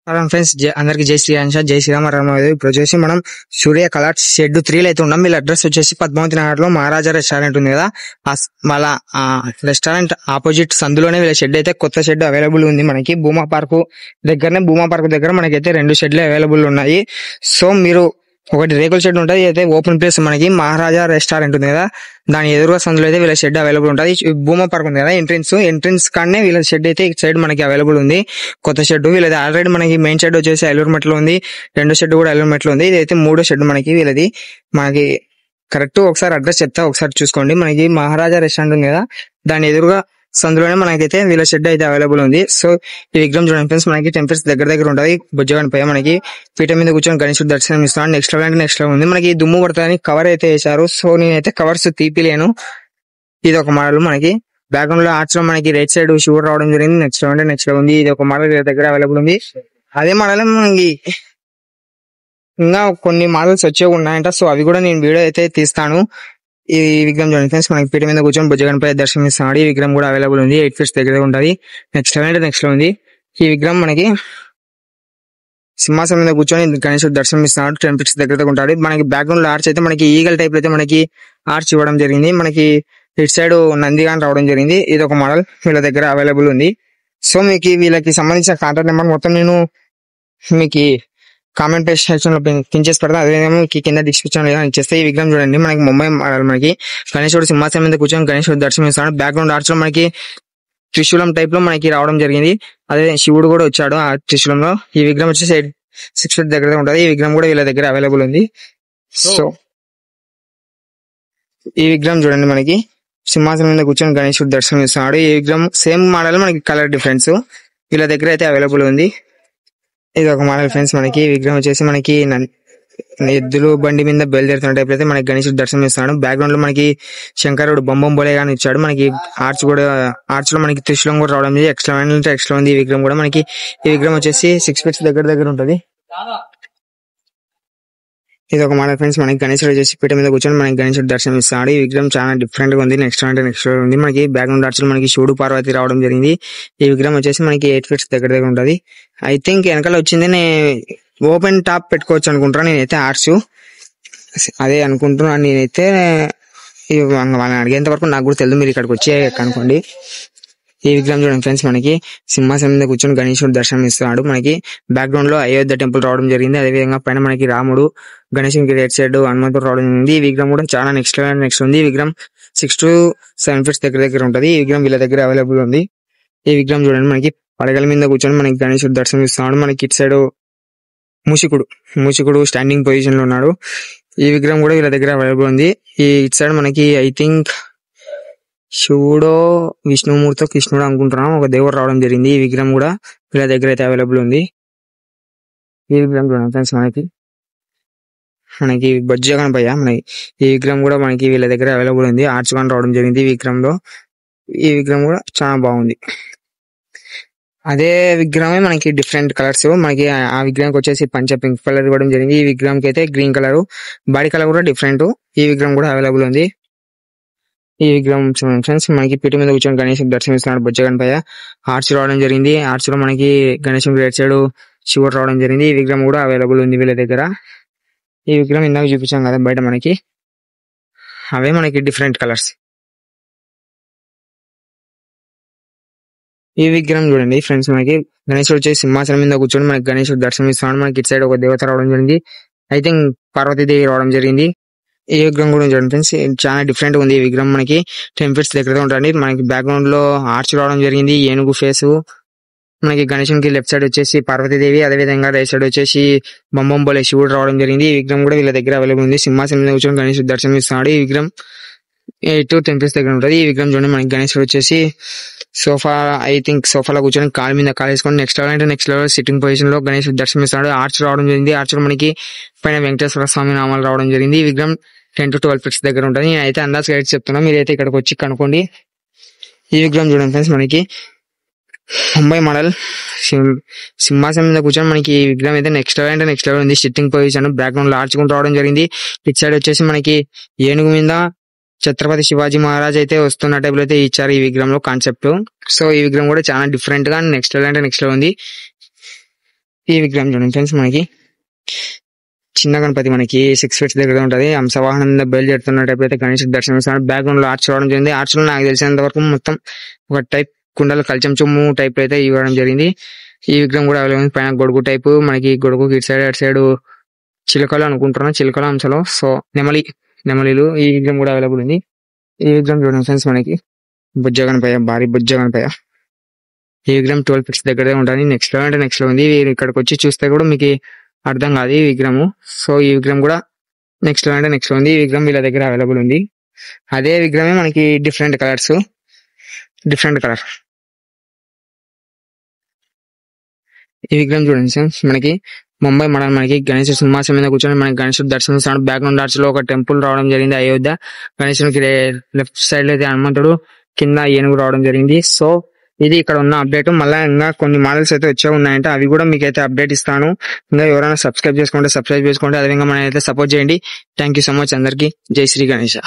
Hello friends, అందరికి జై Sriram sir, జై శ్రీరామ్ రామదేవ్. ఇప్పుడు వచ్చేసి మనం సూర్య కలర్స్ షెడ్ 3 అయితే ఉన్నాం. వీళ్ళ అడ్రస్ వచ్చేసి పద్మావతి నగర్ లో మహారాజా రెస్టారెంట్ ఉంది కదా, వాళ్ళ రెస్టారెంట్ ఆపోజిట్ సందులోనే వీళ్ళ షెడ్ అయితే కొత్త షెడ్ అవైలబుల్ ఉంది. మనకి భూమా పార్క్ దగ్గర మనకైతే 2 షెడ్లు అవైలబుల్ ఉన్నాయి. సో మీరు ఒకటి రేకుల షెడ్ ఉంటుంది, అయితే ఓపెన్ ప్లేస్ మనకి మహారాజా రెస్టారెంట్ ఉంది కదా, దాని ఎదురుగా సందులో అయితే వీళ్ళ షెడ్ అవైలబుల్ ఉంటుంది. భూమా పార్క్ ఉంది కదా, ఎంట్రెన్స్ కాడనే వీళ్ళ షెడ్ అయితే ఇటు సైడ్ మనకి అవైలబుల్ ఉంది. కొత్త షెడ్ వీళ్ళది ఆల్రెడీ మనకి మెయిన్ షెడ్ వచ్చేసి అల్లూరుమెట్లో ఉంది, 2 షెడ్ కూడా అల్లూరుమెట్లో ఉంది. ఇది అయితే 3వ షెడ్ మనకి వీళ్ళది. మనకి కరెక్ట్ ఒకసారి అడ్రస్ చెప్తా, ఒకసారి చూసుకోండి. మనకి మహారాజా రెస్టారెంట్ ఉంది కదా, దాని ఎదురుగా సందులోనే మనకైతే వీళ్ళ షెడ్ అయితే అవైలబుల్ ఉంది. సో ఈ విగ్రహం చూడండి ఫ్రెండ్స్, మనకి టెంపుల్స్ దగ్గర ఉంటుంది. బుజ్జగనిపై మనకి పీఠ మీద కూర్చొని గణేశుడు దర్శనం ఇస్తున్నాడు. నెక్స్ట్ లెవెల్ అంటే నెక్స్ట్ లెవెల్ ఉంది. మనకి దుమ్ము పడుతుందని కవర్ అయితే వేశారు. సో నేనైతే కవర్స్ తీపిలేను. ఇది ఒక మోడల్. మనకి బ్యాక్గ్రౌండ్ లో ఆర్చ్ లో మనకి రైట్ సైడ్ షూర్ రావడం జరిగింది. నెక్స్ట్ లెవెల్ అంటే నెక్స్ట్ లెవెల్ ఉంది. ఇది ఒక మోడల్ వీళ్ళ దగ్గర అవైలబుల్ ఉంది. అదే మోడల్ మనకి ఇంకా కొన్ని మోడల్స్ వచ్చే ఉన్నాయంట. సో అవి కూడా నేను వీడియో అయితే తీస్తాను. ఈ విగ్రహం చూడండి ఫ్రెండ్స్, మనకి పీఠ మీద కూర్చొని బుజ్జగనిపై దర్శనం ఇస్తున్నాడు. ఈ విగ్రహం కూడా అవైలబుల్ ఉంది. 8 ఫీట్స్ దగ్గర ఉంటుంది. నెక్స్ట్ లెవెల్ అంటే నెక్స్ట్ ఉంది. ఈ విగ్రహం మనకి సింహాసనం మీద కూర్చొని గణేశుడు దర్శనం ఇస్తున్నాడు. 10 ఫీట్స్ దగ్గర ఉంటాడు. మనకి బ్యాక్గ్రౌండ్ లో ఆర్చ్ అయితే మనకి ఈగల్ టైప్ అయితే మనకి ఆర్చ్ ఇవ్వడం జరిగింది. మనకి ఇటు సైడ్ నందిగాన్ రావడం జరిగింది. ఇది ఒక మోడల్ వీళ్ళ దగ్గర అవైలబుల్ ఉంది. సో మీకు వీళ్ళకి సంబంధించిన కాంటాక్ట్ నెంబర్ మొత్తం నేను మీకు కామెంట్ సెక్షన్ లో పిన్ చేసి పెడతా. అదేమో కింద డిస్క్రిప్షన్ లో ఇచ్చేస్తే. ఈ విగ్రహం చూడండి, మనకి ముంబై మోడల్. మనకి గణేశుడు సింహాసనం మీద కూర్చొని గణేశుడు దర్శనం ఇస్తున్నాడు. బ్యాక్గ్రౌండ్ ఆర్చ్ లో మనకి త్రిశూలం టైప్ లో మనకి రావడం జరిగింది. అదే శివుడు కూడా వచ్చాడు ఆ త్రిశూలంలో. ఈ విగ్రహం వచ్చేసి 6 ఫీట్ దగ్గర ఉంటుంది. ఈ విగ్రహం కూడా వీళ్ళ దగ్గర అవైలబుల్ ఉంది. సో ఈ విగ్రహం చూడండి, మనకి సింహాసనం మీద కూర్చొని గణేశుడు దర్శనం ఇస్తున్నాడు. ఈ విగ్రహం సేమ్ మోడల్, మనకి కలర్ డిఫరెన్స్ వీళ్ళ దగ్గర అయితే అవైలబుల్ ఉంది. ఇది ఒక మోడల్ ఫ్రెండ్స్. మనకి విగ్రహం వచ్చేసి మనకి ఎద్దులు బండి మీద బయలుదేరుతున్న టైప్ అయితే మనకి గణేశుడు దర్శనం ఇస్తున్నాడు. బ్యాక్గ్రౌండ్ లో మనకి శంకరుడు బొమ్మం బోలే గాని ఇచ్చాడు. మనకి ఆర్చ్ లో మనకి త్రిశూలం కూడా రావడం ఉంది. ఎక్స్ట్రా ఉంది. ఈ విగ్రహం కూడా మనకి ఈ విగ్రహం వచ్చేసి 6 ఫీట్స్ దగ్గర ఉంటుంది. ఇది ఒక మోడల్ ఫ్రెండ్స్. మనకి గణేశుడు వచ్చేసి పీఠ మీద కూర్చొని మనకి గణేశుడు దర్శనం ఇస్తున్నాడు. ఈ విగ్రహం చాలా డిఫరెంట్ గా ఉంది. నెక్స్ట్ ఉంది. మనకి బ్యాక్గ్రౌండ్ ఆర్చ్ లో మనకి శివుడు పార్వతి రావడం జరిగింది. ఈ విగ్రహం వచ్చేసి మనకి 8 ఫీట్స్ దగ్గర ఉంటుంది. ఐ థింక్ వెనకాల వచ్చింది ఓపెన్ టాప్ పెట్టుకోవచ్చు అనుకుంటున్నాను నేనైతే. ఆర్చ్ అదే అనుకుంటున్నాను నేనైతే. వాళ్ళని అడిగేంత వరకు నాకు కూడా తెలియదు. మీరు ఇక్కడికి వచ్చి కనుక్కోండి. ఈ విగ్రహం చూడండి ఫ్రెండ్స్, మనకి సింహాసనం మీద కూర్చొని గణేశుడు దర్శనం ఇస్తున్నాడు. మనకి బ్యాక్గ్రౌండ్ లో అయోధ్య టెంపుల్ రావడం జరిగింది. అదేవిధంగా పైన మనకి రాముడు, గణేశునికి రైట్ సైడ్ హనుమంతుడు రావడం జరిగింది. ఈ విగ్రహం కూడా చాలా నెక్స్ట్ ఉంది. ఈ విగ్రహం 6 to 7 ఫీట్స్ దగ్గర ఉంటుంది. ఈ విగ్రహం వీళ్ళ దగ్గర అవైలబుల్ ఉంది. ఈ విగ్రహం చూడండి, మనకి పడగల మీద కూర్చొని మనకి గణేశుడు దర్శనం ఇస్తున్నాడు. మనకి ఇటు సైడ్ మూషికుడు స్టాండింగ్ పొజిషన్ లో ఉన్నాడు. ఈ విగ్రహం కూడా వీళ్ళ దగ్గర అవైలబుల్ ఉంది. ఈ ఇటు సైడ్ మనకి ఐ థింక్ శివుడో విష్ణుమూర్తితో కృష్ణుడు అనుకుంటున్నాం, ఒక దేవుడు రావడం జరిగింది. ఈ విగ్రహం కూడా వీళ్ళ దగ్గర అయితే అవైలబుల్ ఉంది. ఈ విగ్రహం చూడండి ఫ్రెండ్స్, మనకి బొజ్జగనపయ్య. మనకి ఈ విగ్రహం కూడా మనకి వీళ్ళ దగ్గర అవైలబుల్ ఉంది. ఆర్చ్ వన్ రావడం జరిగింది ఈ విగ్రహంలో. ఈ విగ్రహం కూడా చాలా బాగుంది. అదే విగ్రహమే మనకి డిఫరెంట్ కలర్స్. మనకి ఆ విగ్రహానికి వచ్చేసి పంచ పింక్ కలర్ ఇవ్వడం జరిగింది. ఈ విగ్రహానికి అయితే గ్రీన్ కలర్, బాడీ కలర్ కూడా డిఫరెంట్. ఈ విగ్రహం కూడా అవైలబుల్ ఉంది. ఈ విగ్రహం ఫ్రెండ్స్, మనకి పీఠ మీద కూర్చొని గణేశుడు దర్శనం ఇస్తున్నాడు బొజ్జగనపయ్య. ఆర్చ్ రావడం జరిగింది. ఆర్చ్ లో మనకి గణేశుడు రైట్ సైడ్ శివుడు రావడం జరిగింది. ఈ విగ్రహం కూడా అవైలబుల్ ఉంది వీళ్ళ దగ్గర. ఈ విగ్రహం ఇందాక చూపించాం కదా బయట, మనకి అవే మనకి డిఫరెంట్ కలర్స్. ఈ విగ్రహం చూడండి ఫ్రెండ్స్, మనకి గణేశుడు వచ్చేసి సింహాసనం మీద కూర్చొని మనకి గణేశుడు దర్శనం ఇస్తున్నాడు. మనకి ఇటు సైడ్ ఒక దేవత రావడం జరిగింది. ఐ థింక్ పార్వతీదేవి రావడం జరిగింది. ఈ విగ్రహం కూడా చూడండి ఫ్రెండ్స్, చాలా డిఫరెంట్ గా ఉంది. ఈ విగ్రహం మనకి 10 ఫీట్స్ దగ్గర ఉంటుంది. మనకి బ్యాక్గ్రౌండ్ లో ఆర్చ్ రావడం జరిగింది. ఏనుగు ఫేసు, మనకి గణేశునికి లెఫ్ట్ సైడ్ వచ్చేసి పార్వతీదేవి, అదేవిధంగా రైట్ సైడ్ వచ్చేసి బొమ్మం బోలే శివుడు రావడం జరిగింది. ఈ విగ్రహం కూడా వీళ్ళ దగ్గర అవైలబుల్ ఉంది. సింహాసనం మీద కూర్చొని గణేశుడు దర్శనం ఇస్తున్నాడు. ఈ విగ్రహం 8 to 10 ఫీట్స్ దగ్గర ఉంటుంది. ఈ విగ్రహం చూడండి, మనకి గణేశుడు వచ్చేసి సోఫాలో కూర్చొని కాలు మీద కాలు వేసుకొని నెక్స్ట్ లెవెల్ సిట్టింగ్ పొజిషన్ లో గణేశుడు దర్శనం ఇస్తున్నాడు. ఆర్చ్ రావడం జరిగింది. ఆర్చ్ లో మనకి పైన వెంకటేశ్వర స్వామి నామాలు రావడం జరిగింది. ఈ విగ్రహం 10 to 12 ఫీట్స్ దగ్గర ఉంటుంది. నేనైతే అందాజ్ గైడ్ చెప్తున్నా, మీరైతే ఇక్కడికి వచ్చి కనుక్కోండి. ఈ విగ్రహం చూడండి ఫ్రెండ్స్, మనకి ముంబై మోడల్ సింహాసనం మీద కూర్చొని మనకి ఈ విగ్రహం అయితే నెక్స్ట్ లెవెల్ ఉంది. సిట్టింగ్ పొజిషన్, బ్యాక్గ్రౌండ్ లో ఆర్చ్ కూడా రావడం జరిగింది. ఇటు సైడ్ వచ్చేసి మనకి ఏనుగు మీద ఛత్రపతి శివాజీ మహారాజ్ అయితే వస్తున్న టైప్ లో అయితే ఇచ్చారు ఈ విగ్రహంలో కాన్సెప్ట్. సో ఈ విగ్రహం కూడా చాలా డిఫరెంట్ గా నెక్స్ట్ లెవెల్ ఉంది. ఈ విగ్రహం చూడండి ఫ్రెండ్స్, మనకి చిన్న గణపతి మనకి 6 ఫీట్స్ దగ్గర ఉంటది. హంసవాహనం మీద బయలుదేరుతున్న టైప్ అయితే గణేష్ దర్శనం ఇస్తాడు. బ్యాక్గ్రౌండ్ లో ఆర్చ్ రావడం జరిగింది. ఆర్చ్ లో నాకు తెలిసినంత వరకు మొత్తం ఒక టైప్ కుండలు కలిచం చొమ్ము టైప్ అయితే ఇవ్వడం జరిగింది. ఈ విగ్రహం కూడా అవైలబుల్ పైన గొడుగు టైప్, మనకి గొడుగుకి ఇటు సైడ్ అటు సైడ్ చిలుకలు అనుకుంటున్నా, చిలుకల అంశలో సో నెమలిలు. ఈ విగ్రహం కూడా అవైలబుల్ ఉంది. ఈ విగ్రహం చూడండి ఫ్రెండ్స్, మనకి బుజ్జ గణపయ్య, భారీ బుజ్జ గణపయ్య. ఈ విగ్రహం 12 ఫీట్స్ దగ్గరే ఉంటుంది. నెక్స్ట్ లో ఉంది. ఇక్కడికి వచ్చి చూస్తే కూడా మీకు అర్థం కాదు ఈ విగ్రహం. సో ఈ విగ్రహం కూడా నెక్స్ట్ లో ఉంది. ఈ విగ్రహం వీళ్ళ దగ్గర అవైలబుల్ ఉంది. అదే విగ్రహమే మనకి డిఫరెంట్ కలర్. ఈ విగ్రహం చూడండి ఫ్రెండ్స్, మనకి ముంబై మోడల్ మనకి గణేష్ సింహాసనం మీద కూర్చొని మనకి గణేశుడు దర్శనం ఇస్తాడు. బ్యాక్గ్రౌండ్ ఆర్చ్ లో ఒక టెంపుల్ రావడం జరిగింది, అయోధ్య. గణేశునికి లెఫ్ట్ సైడ్ లో అయితే హనుమంతుడు, కింద ఏనుగు రావడం జరిగింది. సో ఇది ఇక్కడ ఉన్న అప్డేట్. మళ్ళీ ఇంకా కొన్ని మోడల్స్ అయితే వచ్చే ఉన్నాయంటే అవి కూడా మీకు అయితే అప్డేట్ ఇస్తాను. ఇంకా ఎవరైనా సబ్స్క్రైబ్ చేసుకోండి, అదేవిధంగా మనం అయితే సపోర్ట్ చేయండి. థ్యాంక్ యూ సో మచ్ అందరికి. జై శ్రీ గణేష.